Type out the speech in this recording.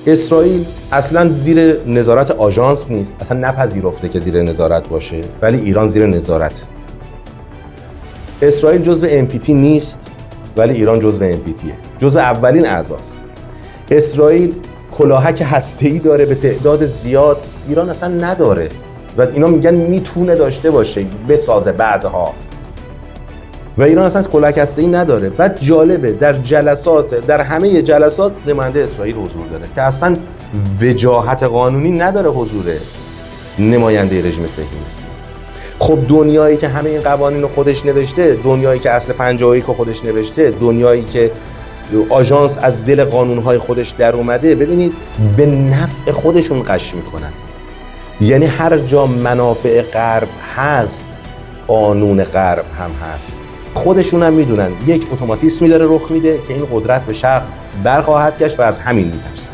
اسرائیل اصلا زیر نظارت آژانس نیست، اصلا نپذیرفته که زیر نظارت باشه، ولی ایران زیر نظارت. اسرائیل جزو NPT نیست، ولی ایران جزو NPTه، جزو اولین اعضاست. اسرائیل کلاهک هسته‌ای داره به تعداد زیاد، ایران اصلا نداره و اینا میگن میتونه داشته باشه بسازه بعدها، و ایران اصلا کلاهک هسته‌ای نداره. بعد جالبه در همه جلسات نماینده اسرائیل حضور داره که اصلا وجاهت قانونی نداره حضور نماینده رژیم صهیونیستی. خب دنیایی که همه این قوانین رو خودش نوشته، دنیایی که اصل 51 رو خودش نوشته، دنیایی که آژانس از دل قانونهای خودش در اومده، ببینید به نفع خودشون قش میکنن. یعنی هر جا منافع غرب هست، قانون غرب هم هست. خودشون هم میدونن یک اتوماتیسمی داره رخ میده که این قدرت به شرق برخواهد گشت و از همین میترسن.